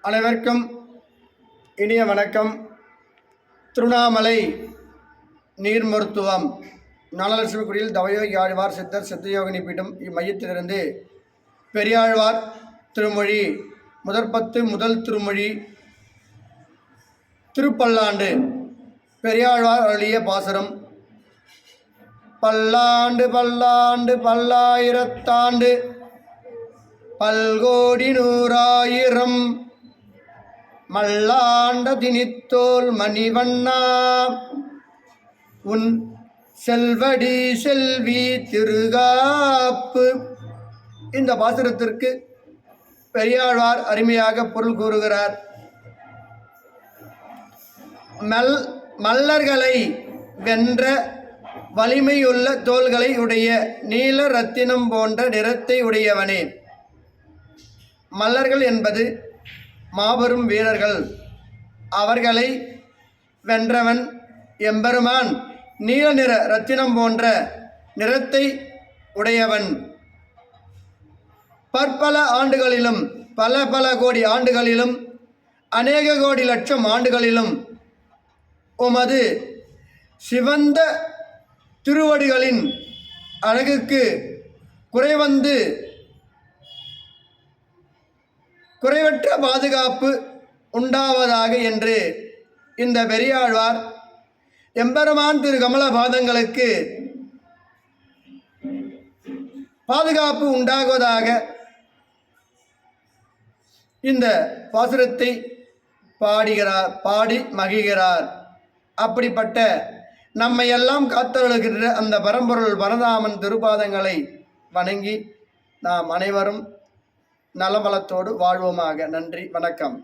அனைவருக்கும் இனிய வணக்கம். திருவண்ணாமலை நீர் மருத்துவம் நலலட்சுமிக்குடியில் தவயோகி ஆழ்வார் சித்தர் சித்தயோகினி பீடம் இம்மையத்திலிருந்து பெரியாழ்வார் திருமொழி முதல் திருமொழி திருப்பல்லாண்டு பெரியாழ்வார் அருளிய பாசுரம். பல்லாண்டு பல்லாண்டு பல்லாயிரத்தாண்டு பல்கோடி நூறாயிரம் மல்லாண்ட தினித்தோல் மணிவண்ணா உன் செல்வடி செல்வி திருகாப்பு. இந்த பாசுரத்திற்கு பெரியாழ்வார் அருமையாக பொருள் கூறுகிறார். மல்லர்களை வென்ற வலிமையுள்ள தோள்களை உடைய நீல ரத்தினம் போன்ற நிறத்தை உடையவனே. மல்லர்கள் என்பது மாபெரும் வீரர்கள். அவர்களை வென்றவன் எம்பெருமான் நீல நிற ரத்தினம் போன்ற நிறத்தை உடையவன். பற்பல ஆண்டுகளிலும் பல கோடி ஆண்டுகளிலும் அநேக கோடி லட்சம் ஆண்டுகளிலும் உமது சிவந்த திருவடிகளின் அழகுக்கு குறைவற்ற பாதுகாப்பு உண்டாவதாக என்று இந்த பெரியாழ்வார் எம்பெருமான் திரு கமல பாதங்களுக்கு பாதுகாப்பு உண்டாகுவதாக இந்த பாசுரத்தை பாடி மகிழ்கிறார். அப்படிப்பட்ட நம்மை எல்லாம் காத்தருளுகின்ற அந்த பரம்பொருள் பரதாமன் திருப்பாதங்களை வணங்கி நாம் அனைவரும் நலமலத்தோடு வாழ்வோமாக. நன்றி, வணக்கம்.